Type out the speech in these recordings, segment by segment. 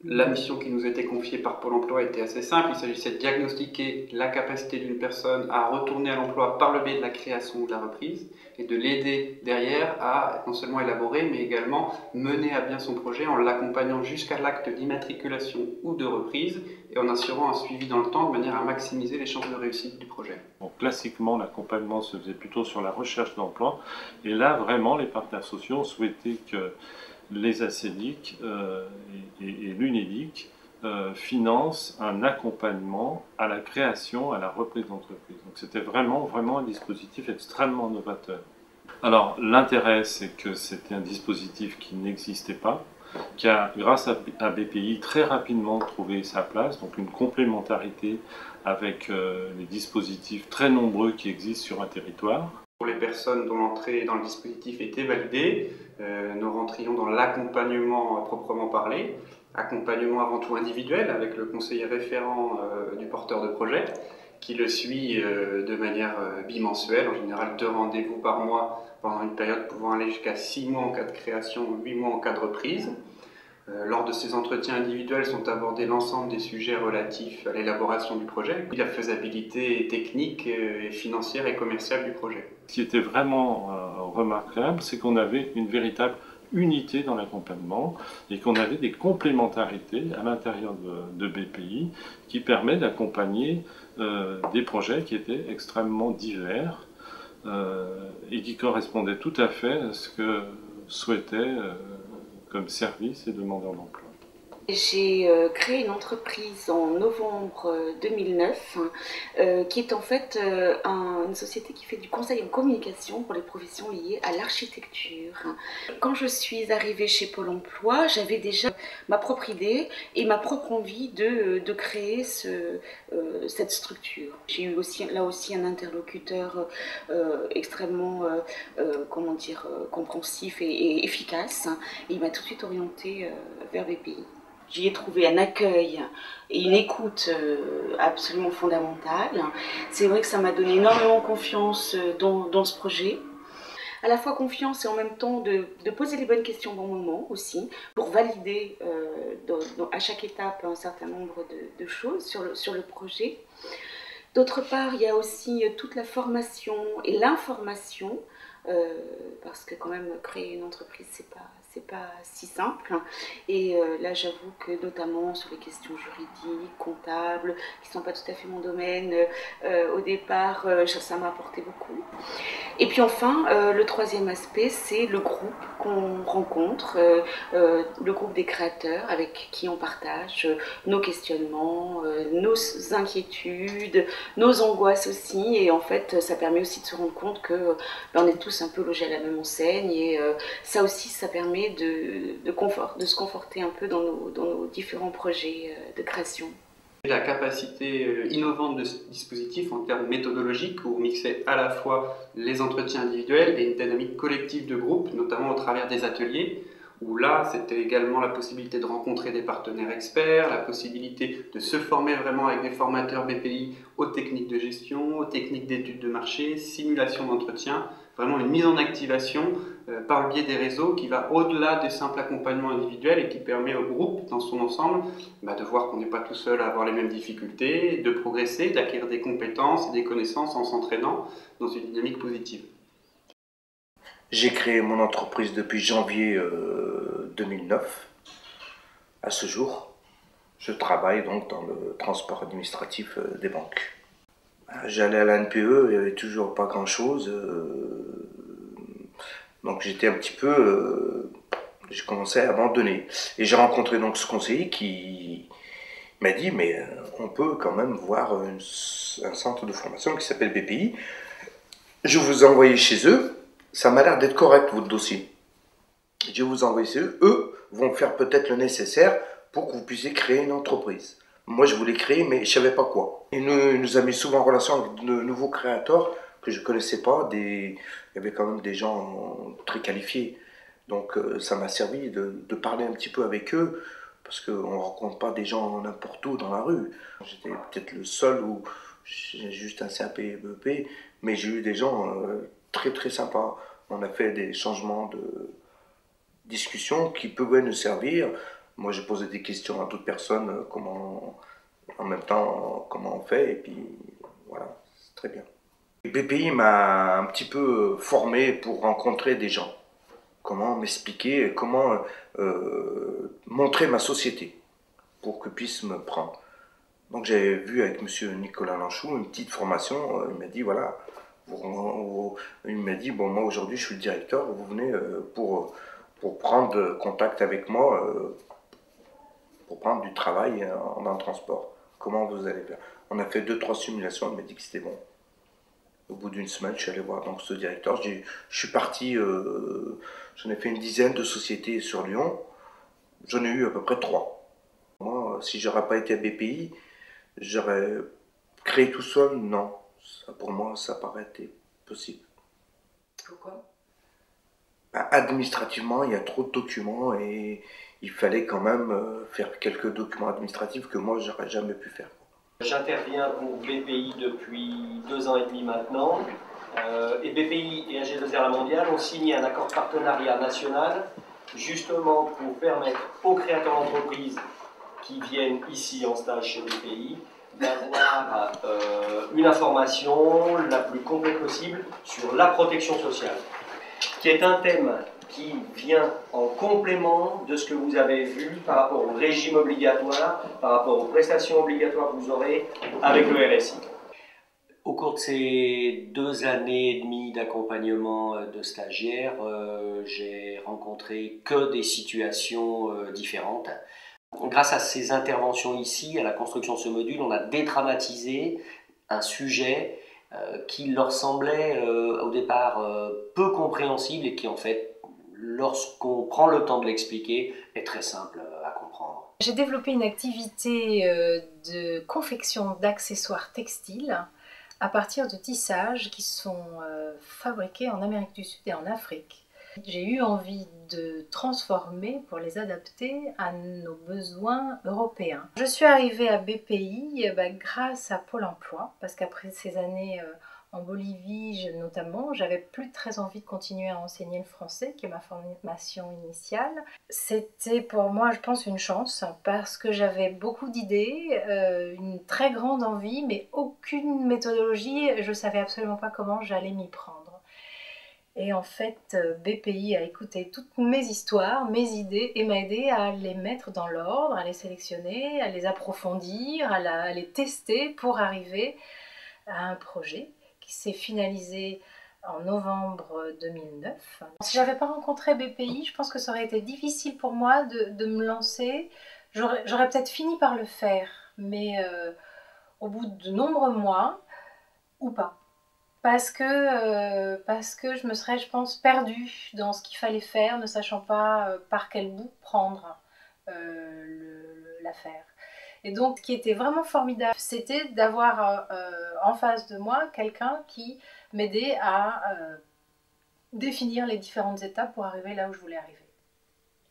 La mission qui nous était confiée par Pôle emploi était assez simple. Il s'agissait de diagnostiquer la capacité d'une personne à retourner à l'emploi par le biais de la création ou de la reprise et de l'aider derrière à non seulement élaborer mais également mener à bien son projet en l'accompagnant jusqu'à l'acte d'immatriculation ou de reprise et en assurant un suivi dans le temps de manière à maximiser les chances de réussite du projet. Donc, classiquement, l'accompagnement se faisait plutôt sur la recherche d'emploi et là, vraiment, les partenaires sociaux ont souhaité que les ACEDIC et l'UNEDIC financent un accompagnement à la création, à la reprise d'entreprise. Donc c'était vraiment un dispositif extrêmement novateur. Alors l'intérêt, c'est que c'était un dispositif qui n'existait pas, qui a, grâce à BPI, très rapidement trouvé sa place, donc une complémentarité avec les dispositifs très nombreux qui existent sur un territoire. Pour les personnes dont l'entrée dans le dispositif était validée, nous rentrions dans l'accompagnement proprement parlé, accompagnement avant tout individuel avec le conseiller référent du porteur de projet qui le suit de manière bimensuelle, en général 2 rendez-vous par mois pendant une période pouvant aller jusqu'à 6 mois en cas de création, 8 mois en cas de reprise. Lors de ces entretiens individuels sont abordés l'ensemble des sujets relatifs à l'élaboration du projet, puis la faisabilité technique, et financière et commerciale du projet. Ce qui était vraiment remarquable, c'est qu'on avait une véritable unité dans l'accompagnement et qu'on avait des complémentarités à l'intérieur de BPI qui permet d'accompagner des projets qui étaient extrêmement divers et qui correspondaient tout à fait à ce que souhaitaient comme service et demandeurs d'emploi. J'ai créé une entreprise en novembre 2009 qui est en fait une société qui fait du conseil en communication pour les professions liées à l'architecture. Quand je suis arrivée chez Pôle emploi, j'avais déjà ma propre idée et ma propre envie de créer cette structure. J'ai eu là aussi un interlocuteur extrêmement compréhensif et efficace. Et il m'a tout de suite orientée vers BPI. J'y ai trouvé un accueil et une écoute absolument fondamentale. C'est vrai que ça m'a donné énormément confiance dans ce projet. À la fois confiance et en même temps de poser les bonnes questions au bon moment aussi, pour valider à chaque étape un certain nombre de choses sur le projet. D'autre part, il y a aussi toute la formation et l'information, parce que quand même créer une entreprise, c'est pas si simple. Et là, j'avoue que notamment sur les questions juridiques, comptables, qui ne sont pas tout à fait mon domaine, au départ, ça m'a apporté beaucoup. Et puis enfin, le troisième aspect, c'est le groupe qu'on rencontre, le groupe des créateurs avec qui on partage nos questionnements, nos inquiétudes, nos angoisses aussi. Et en fait, ça permet aussi de se rendre compte que on est tous un peu logés à la même enseigne. Et ça aussi, ça permet de se conforter un peu dans nos différents projets de création. La capacité innovante de ce dispositif en termes méthodologiques, où on mixait à la fois les entretiens individuels et une dynamique collective de groupe, notamment au travers des ateliers, où là, c'était également la possibilité de rencontrer des partenaires experts, la possibilité de se former vraiment avec des formateurs BPI aux techniques de gestion, aux techniques d'études de marché, simulation d'entretien, vraiment une mise en activation par le biais des réseaux qui va au-delà des simples accompagnements individuels et qui permet au groupe dans son ensemble de voir qu'on n'est pas tout seul à avoir les mêmes difficultés, de progresser, d'acquérir des compétences et des connaissances en s'entraînant dans une dynamique positive. J'ai créé mon entreprise depuis janvier 2009. À ce jour, je travaille donc dans le transport administratif des banques. J'allais à la NPE, il n'y avait toujours pas grand-chose. Donc j'étais un petit peu... j'ai commencé à abandonner. Et j'ai rencontré donc ce conseiller qui m'a dit, mais on peut quand même voir un centre de formation qui s'appelle BPI. Je vous ai envoyé chez eux. Ça m'a l'air d'être correct, votre dossier. Je vais vous envoyer chez eux. Eux vont faire peut-être le nécessaire pour que vous puissiez créer une entreprise. Moi, je voulais créer, mais je ne savais pas quoi. Il nous a mis souvent en relation avec de nouveaux créateurs que je ne connaissais pas. Il y avait quand même des gens très qualifiés. Donc, ça m'a servi de parler un petit peu avec eux, parce qu'on ne rencontre pas des gens n'importe où dans la rue. J'étais peut-être le seul où j'ai juste un CAP et BEP, mais j'ai eu des gens... très très sympa. On a fait des changements de discussion qui pouvaient nous servir. Moi, j'ai posé des questions à d'autres personnes, en même temps, comment on fait, et puis voilà, c'est très bien. BPI m'a un petit peu formé pour rencontrer des gens. Comment m'expliquer, comment montrer ma société pour qu'ils puissent me prendre. Donc j'ai vu avec M. Nicolas Lanchou une petite formation, il m'a dit voilà, il m'a dit bon moi aujourd'hui je suis le directeur, vous venez pour prendre contact avec moi, pour prendre du travail dans le transport. Comment vous allez faire? On a fait 2-3 simulations, il m'a dit que c'était bon. Au bout d'une semaine, je suis allé voir donc ce directeur. Je suis parti, j'en ai fait une dizaine de sociétés sur Lyon. J'en ai eu à peu près 3. Moi, si j'aurais pas été à BPI, j'aurais créé tout seul, non. Ça, pour moi, ça paraît possible. Pourquoi? Ben, administrativement, il y a trop de documents et il fallait quand même faire quelques documents administratifs que moi, j'aurais jamais pu faire. J'interviens pour BPI depuis 2 ans et demi maintenant. Et BPI et AG2R La Mondiale ont signé un accord de partenariat national justement pour permettre aux créateurs d'entreprises qui viennent ici en stage chez BPI d'avoir une information la plus complète possible sur la protection sociale, qui est un thème qui vient en complément de ce que vous avez vu par rapport au régime obligatoire, par rapport aux prestations obligatoires que vous aurez avec le RSI. Au cours de ces 2 années et demie d'accompagnement de stagiaires, j'ai rencontré que des situations différentes. Grâce à ces interventions ici, à la construction de ce module, on a dédramatisé un sujet qui leur semblait au départ peu compréhensible et qui en fait, lorsqu'on prend le temps de l'expliquer, est très simple à comprendre. J'ai développé une activité de confection d'accessoires textiles à partir de tissages qui sont fabriqués en Amérique du Sud et en Afrique. J'ai eu envie de transformer pour les adapter à nos besoins européens. Je suis arrivée à BPI grâce à Pôle emploi, parce qu'après ces années en Bolivie notamment, j'avais plus très envie de continuer à enseigner le français, qui est ma formation initiale. C'était pour moi, je pense, une chance, parce que j'avais beaucoup d'idées, une très grande envie, mais aucune méthodologie, je ne savais absolument pas comment j'allais m'y prendre. Et en fait, BPI a écouté toutes mes histoires, mes idées, et m'a aidé à les mettre dans l'ordre, à les sélectionner, à les approfondir, à les tester pour arriver à un projet qui s'est finalisé en novembre 2009. Si j'avais pas rencontré BPI, je pense que ça aurait été difficile pour moi de me lancer. J'aurais peut-être fini par le faire, mais au bout de nombreux mois, ou pas. Parce que je me serais, je pense, perdue dans ce qu'il fallait faire, ne sachant pas par quel bout prendre l'affaire. Et donc, ce qui était vraiment formidable, c'était d'avoir en face de moi quelqu'un qui m'aidait à définir les différentes étapes pour arriver là où je voulais arriver.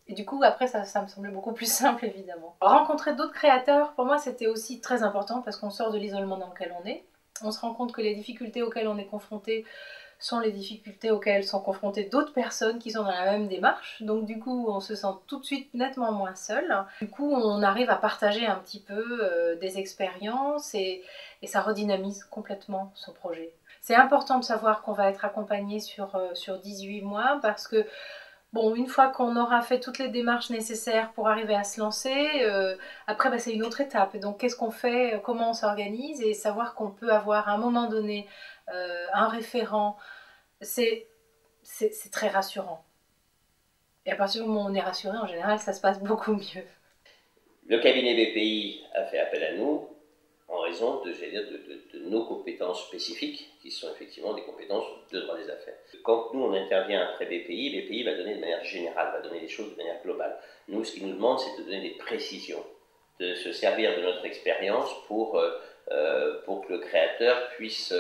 Et du coup, après, ça me semblait beaucoup plus simple, évidemment. Rencontrer d'autres créateurs, pour moi, c'était aussi très important parce qu'on sort de l'isolement dans lequel on est. On se rend compte que les difficultés auxquelles on est confronté sont les difficultés auxquelles sont confrontées d'autres personnes qui sont dans la même démarche. Donc du coup, on se sent tout de suite nettement moins seul. Du coup, on arrive à partager un petit peu des expériences et ça redynamise complètement son projet. C'est important de savoir qu'on va être accompagné sur 18 mois parce que bon, une fois qu'on aura fait toutes les démarches nécessaires pour arriver à se lancer, après c'est une autre étape. Donc qu'est-ce qu'on fait, comment on s'organise et savoir qu'on peut avoir à un moment donné un référent, c'est très rassurant. Et à partir du moment où on est rassuré, en général, ça se passe beaucoup mieux. Le cabinet BPI a fait appel à nous en raison de nos compétences spécifiques, qui sont effectivement des compétences de droit des affaires. Quand nous on intervient après BPI, BPI va donner de manière générale, va donner les choses de manière globale. Nous, ce qu'il nous demande, c'est de donner des précisions, de se servir de notre expérience pour que le créateur puisse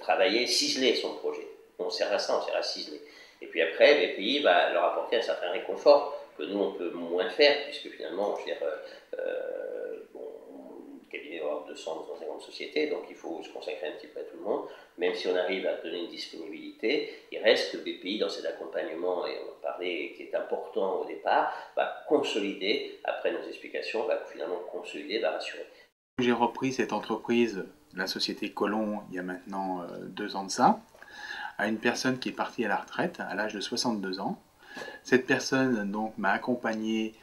travailler, ciseler son projet. On sert à ça, on sert à ciseler. Et puis après, BPI va leur apporter un certain réconfort que nous on peut moins faire, puisque finalement, cabinet va avoir 200, 250 sociétés, donc il faut se consacrer un petit peu à tout le monde. Même si on arrive à donner une disponibilité, il reste que BPI, dans cet accompagnement, et on en parlait, qui est important au départ, va consolider, après nos explications, va finalement consolider, va rassurer. J'ai repris cette entreprise, la société Colomb, il y a maintenant 2 ans de ça, à une personne qui est partie à la retraite à l'âge de 62 ans. Cette personne donc m'a accompagné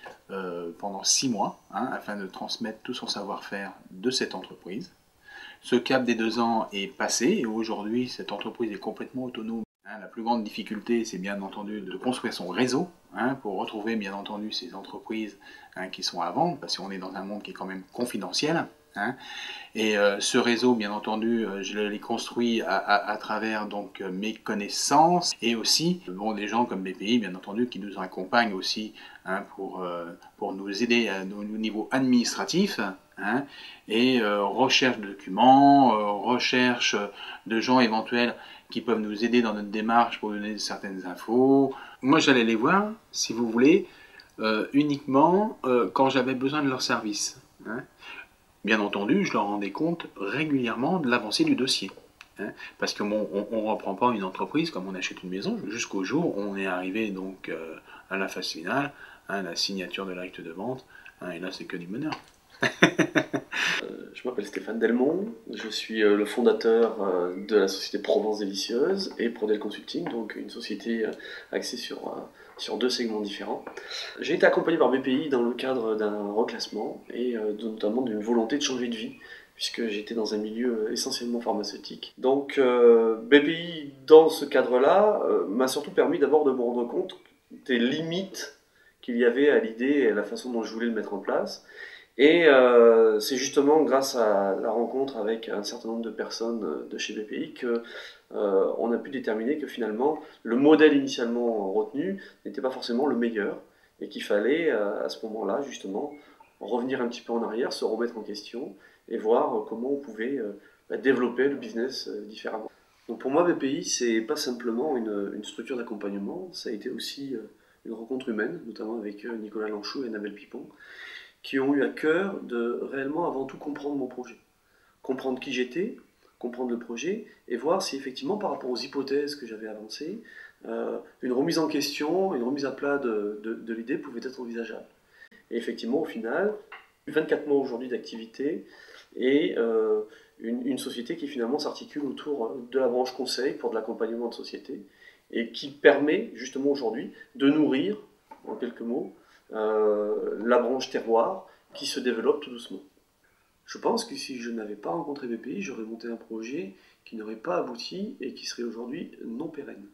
pendant 6 mois afin de transmettre tout son savoir-faire de cette entreprise. Ce cap des 2 ans est passé et aujourd'hui cette entreprise est complètement autonome. La plus grande difficulté, c'est bien entendu de construire son réseau pour retrouver bien entendu ces entreprises qui sont à vendre, parce qu'on est dans un monde qui est quand même confidentiel. Et ce réseau, bien entendu, je l'ai construit à travers donc mes connaissances et aussi des gens comme BPI, bien entendu, qui nous accompagnent aussi pour nous aider au niveau administratif et recherche de documents, recherche de gens éventuels qui peuvent nous aider dans notre démarche pour donner certaines infos. Moi, j'allais les voir, si vous voulez, uniquement quand j'avais besoin de leur service. Bien entendu, je leur rendais compte régulièrement de l'avancée du dossier. Parce qu'on ne reprend pas une entreprise comme on achète une maison, jusqu'au jour où on est arrivé donc à la phase finale, la signature de l'acte de vente, et là c'est que du bonheur. Je m'appelle Stéphane Delmont, je suis le fondateur de la société Provence Délicieuse et Prodel Consulting, donc une société axée sur 2 segments différents. J'ai été accompagné par BPI dans le cadre d'un reclassement et notamment d'une volonté de changer de vie, puisque j'étais dans un milieu essentiellement pharmaceutique. Donc BPI, dans ce cadre-là, m'a surtout permis d'abord de me rendre compte des limites qu'il y avait à l'idée et à la façon dont je voulais le mettre en place. Et c'est justement grâce à la rencontre avec un certain nombre de personnes de chez BPI qu'on a pu déterminer que finalement le modèle initialement retenu n'était pas forcément le meilleur et qu'il fallait à ce moment-là justement revenir un petit peu en arrière, se remettre en question et voir comment on pouvait développer le business différemment. Donc pour moi BPI c'est pas simplement une structure d'accompagnement, ça a été aussi une rencontre humaine, notamment avec Nicolas Lanchou et Annabelle Pipon, qui ont eu à cœur de réellement avant tout comprendre mon projet. Comprendre qui j'étais, comprendre le projet, et voir si effectivement par rapport aux hypothèses que j'avais avancées, une remise en question, une remise à plat de l'idée pouvait être envisageable. Et effectivement au final, 24 mois aujourd'hui d'activité, et une société qui finalement s'articule autour de la branche conseil pour de l'accompagnement de société, et qui permet justement aujourd'hui de nourrir, en quelques mots, la branche terroir qui se développe tout doucement. Je pense que si je n'avais pas rencontré BPI, j'aurais monté un projet qui n'aurait pas abouti et qui serait aujourd'hui non pérenne.